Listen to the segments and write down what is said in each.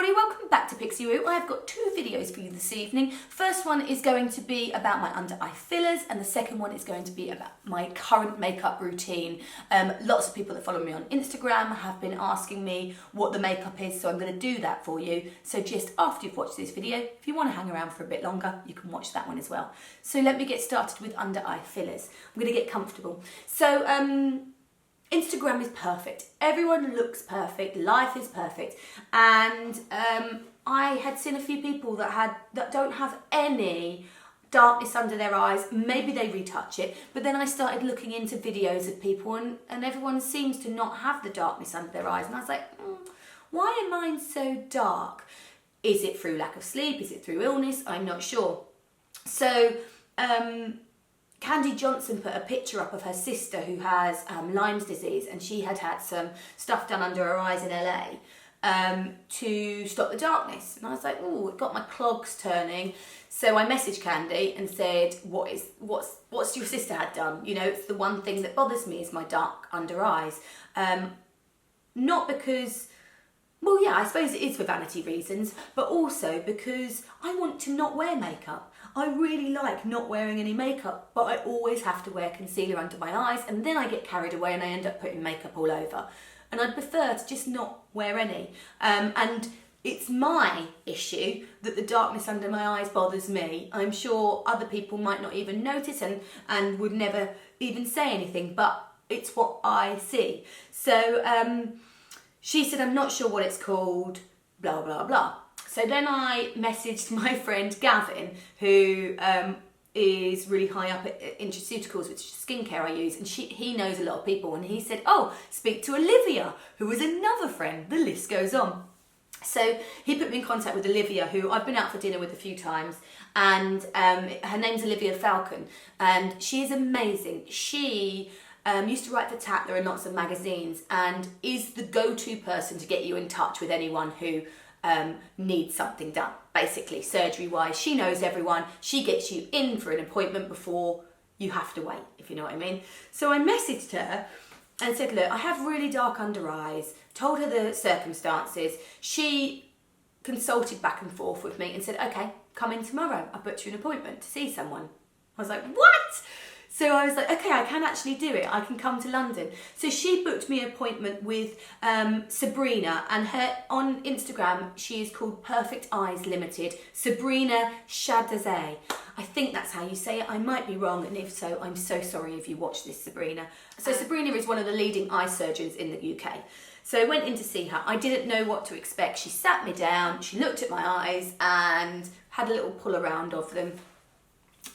everybody, welcome back to Pixie Woo. I've got two videos for you this evening. First one is going to be about my under eye fillers and the second one is going to be about my current makeup routine. Lots of people that follow me on Instagram have been asking me what the makeup is, so I'm going to do that for you. So just after you've watched this video, if you want to hang around for a bit longer, you can watch that one as well. So let me get started with under eye fillers. I'm going to get comfortable. So Instagram is perfect. Everyone looks perfect. Life is perfect. And I had seen a few people that don't have any darkness under their eyes. Maybe they retouch it. But then I started looking into videos of people and everyone seems to not have the darkness under their eyes. And I was like, why are mine so dark? Is it through lack of sleep? Is it through illness? I'm not sure. So Candy Johnson put a picture up of her sister who has Lyme's disease, and she had had some stuff done under her eyes in LA to stop the darkness. And I was like, oh, it got my clogs turning. So I messaged Candy and said, what's your sister had done? You know, it's the one thing that bothers me is my dark under eyes. Not because, well, yeah, I suppose it is for vanity reasons, but also because I want to not wear makeup. I really like not wearing any makeup, but I always have to wear concealer under my eyes, and then I get carried away and I end up putting makeup all over. And I'd prefer to just not wear any. And it's my issue that the darkness under my eyes bothers me. I'm sure other people might not even notice and would never even say anything, but it's what I see. So she said, I'm not sure what it's called, blah, blah, blah. So then I messaged my friend Gavin, who is really high up at Intraceuticals, which is skincare I use, and he knows a lot of people, and he said, oh, speak to Olivia, who is another friend. The list goes on. So he put me in contact with Olivia, who I've been out for dinner with a few times, and her name's Olivia Falcon, and she is amazing. She used to write for Tatler and lots of magazines, and is the go-to person to get you in touch with anyone who needs something done, basically surgery-wise. She knows everyone. She gets you in for an appointment before you have to wait, if you know what I mean. So I messaged her and said, look, I have really dark under eyes, told her the circumstances. She consulted back and forth with me and said, okay, come in tomorrow. I booked you an appointment to see someone. I was like, what? So I was like, okay, I can actually do it. I can come to London. So she booked me an appointment with Sabrina, and her on Instagram, she is called Perfect Eyes Limited. Sabrina Shah. I think that's how you say it. I might be wrong, and if so, I'm so sorry if you watch this, Sabrina. So Sabrina is one of the leading eye surgeons in the UK. So I went in to see her. I didn't know what to expect. She sat me down, she looked at my eyes and had a little pull around of them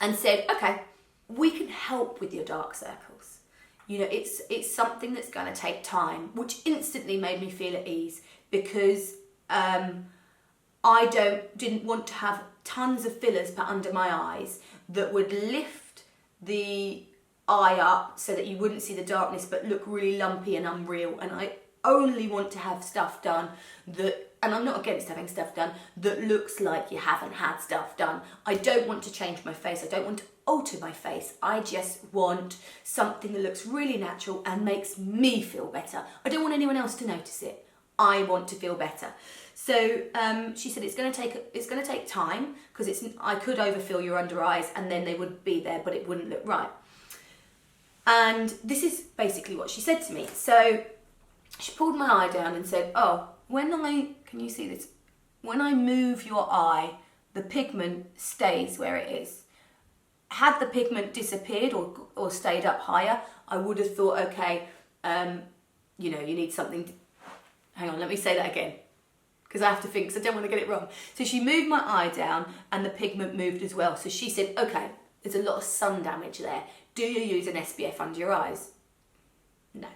and said, okay, we can help with your dark circles. You know, it's something that's going to take time, which instantly made me feel at ease, because I didn't want to have tons of fillers put under my eyes that would lift the eye up so that you wouldn't see the darkness but look really lumpy and unreal. And I only want to have stuff done that, and I'm not against having stuff done, that looks like you haven't had stuff done. I don't want to change my face. I don't want to alter my face. I just want something that looks really natural and makes me feel better. I don't want anyone else to notice it. I want to feel better. So she said it's going to take time, because I could overfill your under eyes and then they would be there, but it wouldn't look right. And this is basically what she said to me. So she pulled my eye down and said, oh, can you see this? When I move your eye, the pigment stays where it is. Had the pigment disappeared or stayed up higher, I would have thought, okay, you know, you need something. Hang on, let me say that again, because I have to think, because I don't want to get it wrong. So she moved my eye down and the pigment moved as well. So she said, okay, there's a lot of sun damage there. Do you use an SPF under your eyes? No.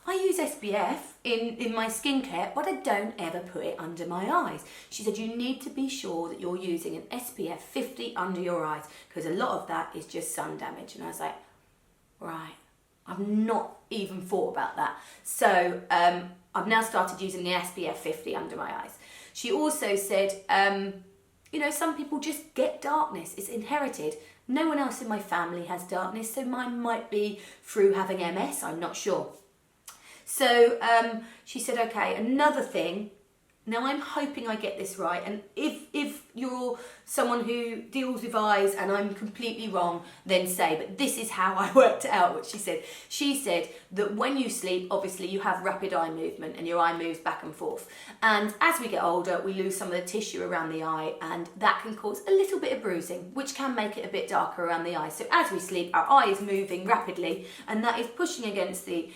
I use SPF in my skincare, but I don't ever put it under my eyes. She said, you need to be sure that you're using an SPF 50 under your eyes, because a lot of that is just sun damage. And I was like, right, I've not even thought about that. So I've now started using the SPF 50 under my eyes. She also said, you know, some people just get darkness. It's inherited. No one else in my family has darkness, so mine might be through having MS, I'm not sure. So she said, okay, another thing Now I'm hoping I get this right, and if you're someone who deals with eyes and I'm completely wrong, then say, but this is how I worked it out what she said. She said that when you sleep, obviously you have rapid eye movement and your eye moves back and forth. And as we get older, we lose some of the tissue around the eye, and that can cause a little bit of bruising, which can make it a bit darker around the eye. So as we sleep, our eye is moving rapidly, and that is pushing against the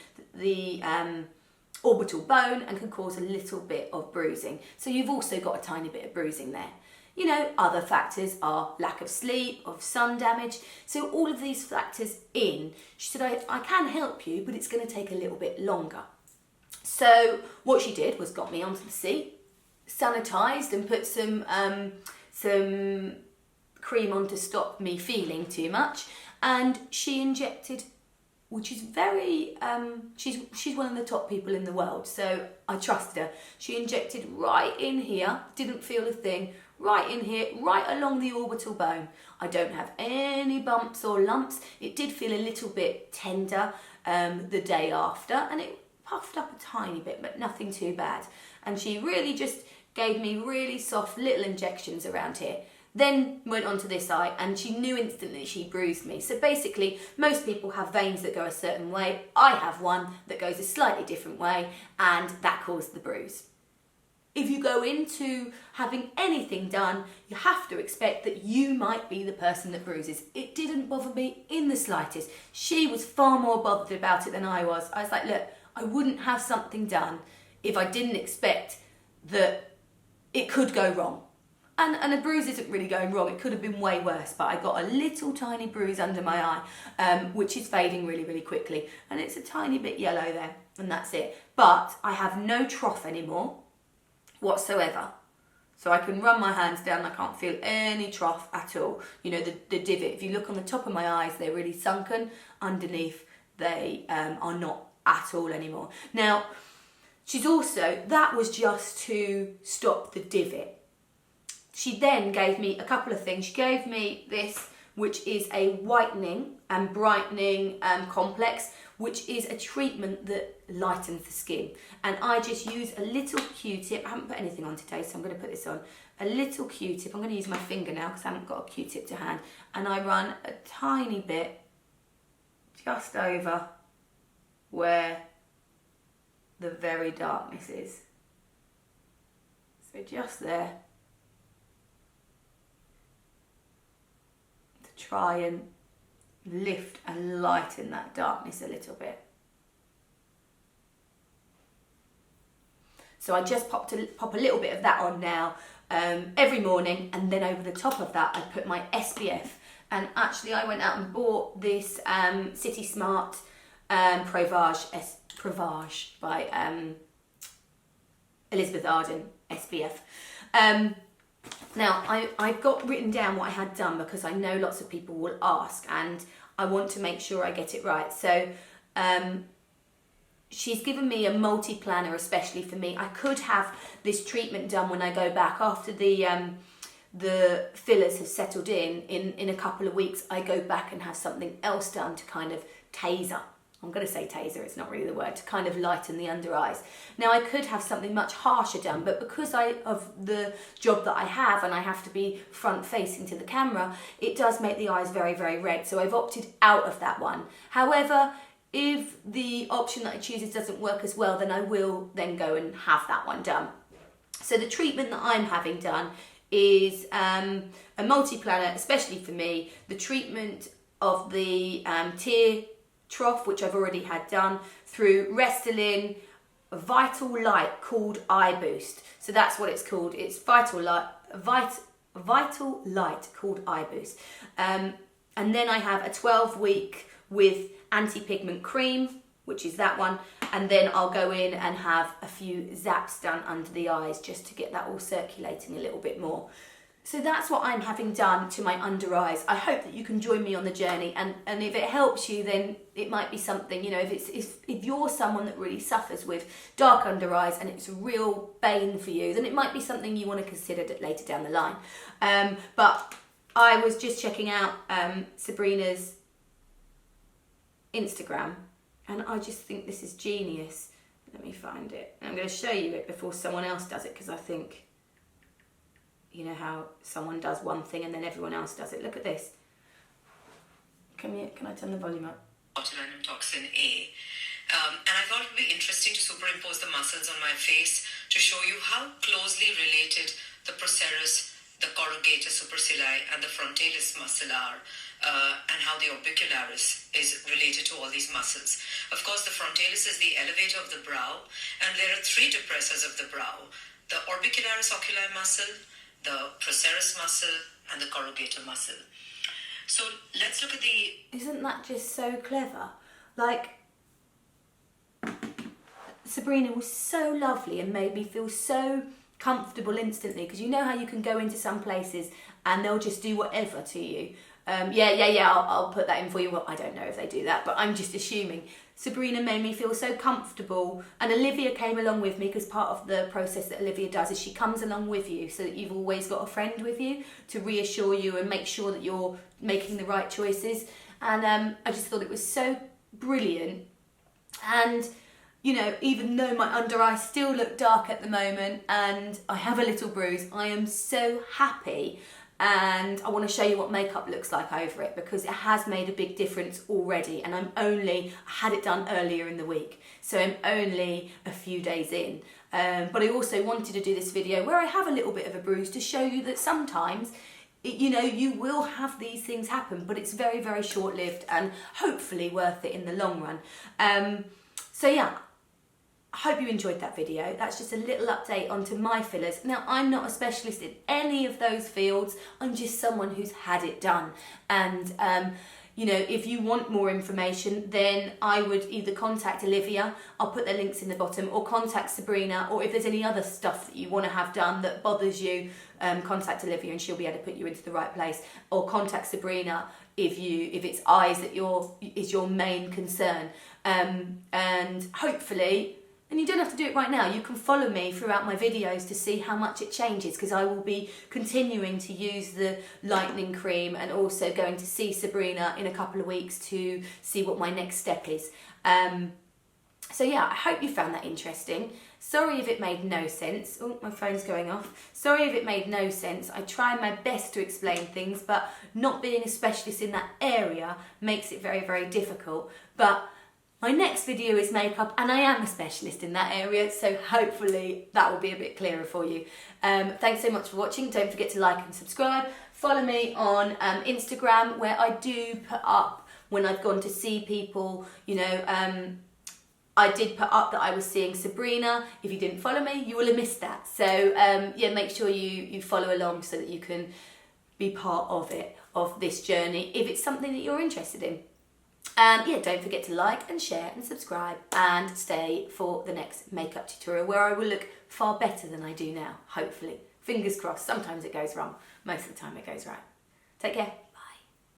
orbital bone and can cause a little bit of bruising. So you've also got a tiny bit of bruising there. You know, other factors are lack of sleep, of sun damage. So all of these factors in, she said, I can help you, but it's going to take a little bit longer. So what she did was got me onto the seat, sanitised and put some cream on to stop me feeling too much. And she injected, which is very, she's one of the top people in the world, so I trusted her. She injected right in here, didn't feel a thing, right in here, right along the orbital bone. I don't have any bumps or lumps. It did feel a little bit tender the day after, and it puffed up a tiny bit, but nothing too bad. And she really just gave me really soft little injections around here. Then went on to this eye, and she knew instantly she bruised me. So basically, most people have veins that go a certain way. I have one that goes a slightly different way, and that caused the bruise. If you go into having anything done, you have to expect that you might be the person that bruises. It didn't bother me in the slightest. She was far more bothered about it than I was. I was like, look, I wouldn't have something done if I didn't expect that it could go wrong. And a bruise isn't really going wrong. It could have been way worse, but I got a little tiny bruise under my eye, which is fading really, really quickly. And it's a tiny bit yellow there, and that's it. But I have no trough anymore whatsoever. So I can run my hands down, I can't feel any trough at all. You know, the divot, if you look on the top of my eyes, they're really sunken. Underneath, they are not at all anymore. Now, she's also, that was just to stop the divot. She then gave me a couple of things. She gave me this, which is a whitening and brightening complex, which is a treatment that lightens the skin. And I just use a little Q-tip. I haven't put anything on today, so I'm going to put this on. A little Q-tip. I'm going to use my finger now because I haven't got a Q-tip to hand. And I run a tiny bit just over where the very darkness is. So just there. Try and lift and lighten that darkness a little bit. So I just pop a little bit of that on now every morning, and then over the top of that I put my SPF. And actually I went out and bought this City Smart Provage by Elizabeth Arden SPF. Now, I've got written down what I had done because I know lots of people will ask, and I want to make sure I get it right. So she's given me a multi-planner especially for me. I could have this treatment done when I go back after the fillers have settled in a couple of weeks. I go back and have something else done to kind of taser. I'm going to say taser, it's not really the word, to kind of lighten the under eyes. Now I could have something much harsher done, but because of the job that I have and I have to be front facing to the camera, it does make the eyes very, very red. So I've opted out of that one. However, if the option that I choose doesn't work as well, then I will then go and have that one done. So the treatment that I'm having done is a multi-planner, especially for me, the treatment of the tear trough, which I've already had done, through Restylane Vital Light called Eye Boost. So that's what it's called. It's Vital Light called Eye Boost. And then I have a 12-week with anti-pigment cream, which is that one. And then I'll go in and have a few zaps done under the eyes just to get that all circulating a little bit more. So that's what I'm having done to my under eyes. I hope that you can join me on the journey, and if it helps you, then it might be something, you know, if you're someone that really suffers with dark under eyes and it's a real bane for you, then it might be something you want to consider later down the line. But I was just checking out Sabrina's Instagram, and I just think this is genius. Let me find it. And I'm going to show you it before someone else does it, because I think, you know how someone does one thing and then everyone else does it. Look at this. Can I turn the volume up? Botulinum toxin A. And I thought it would be interesting to superimpose the muscles on my face to show you how closely related the procerus, the corrugator supercilii, and the frontalis muscle are, and how the orbicularis is related to all these muscles. Of course, the frontalis is the elevator of the brow, and there are three depressors of the brow: the orbicularis oculi muscle, the procerus muscle, and the corrugator muscle. So let's look at the... Isn't that just so clever? Like, Sabrina was so lovely and made me feel so comfortable instantly, because you know how you can go into some places and they'll just do whatever to you. I'll put that in for you. Well, I don't know if they do that, but I'm just assuming. Sabrina made me feel so comfortable, and Olivia came along with me, because part of the process that Olivia does is she comes along with you so that you've always got a friend with you to reassure you and make sure that you're making the right choices. And I just thought it was so brilliant. And you know, even though my under eye still look dark at the moment and I have a little bruise, I am so happy, and I want to show you what makeup looks like over it, because it has made a big difference already, and I had it done earlier in the week, so I'm only a few days in. But I also wanted to do this video where I have a little bit of a bruise to show you that sometimes you know, you will have these things happen, but it's very, very short-lived and hopefully worth it in the long run. So yeah, I hope you enjoyed that video. That's just a little update onto my fillers. Now, I'm not a specialist in any of those fields. I'm just someone who's had it done. And, you know, if you want more information, then I would either contact Olivia, I'll put the links in the bottom, or contact Sabrina, or if there's any other stuff that you want to have done that bothers you, contact Olivia and she'll be able to put you into the right place, or contact Sabrina if it's eyes that is your main concern. And hopefully, and you don't have to do it right now, you can follow me throughout my videos to see how much it changes, because I will be continuing to use the lightening cream and also going to see Sabrina in a couple of weeks to see what my next step is. So yeah, I hope you found that interesting. Sorry if it made no sense. Oh, my phone's going off. Sorry if it made no sense. I try my best to explain things, but not being a specialist in that area makes it very, very difficult. But my next video is makeup, and I am a specialist in that area, so hopefully that will be a bit clearer for you. Thanks so much for watching. Don't forget to like and subscribe. Follow me on Instagram, where I do put up when I've gone to see people, you know, I did put up that I was seeing Sabrina. If you didn't follow me, you will have missed that. So yeah, make sure you follow along so that you can be part of it, of this journey, if it's something that you're interested in. Yeah, don't forget to like and share and subscribe, and stay for the next makeup tutorial where I will look far better than I do now, hopefully. Fingers crossed. Sometimes it goes wrong. Most of the time it goes right. Take care.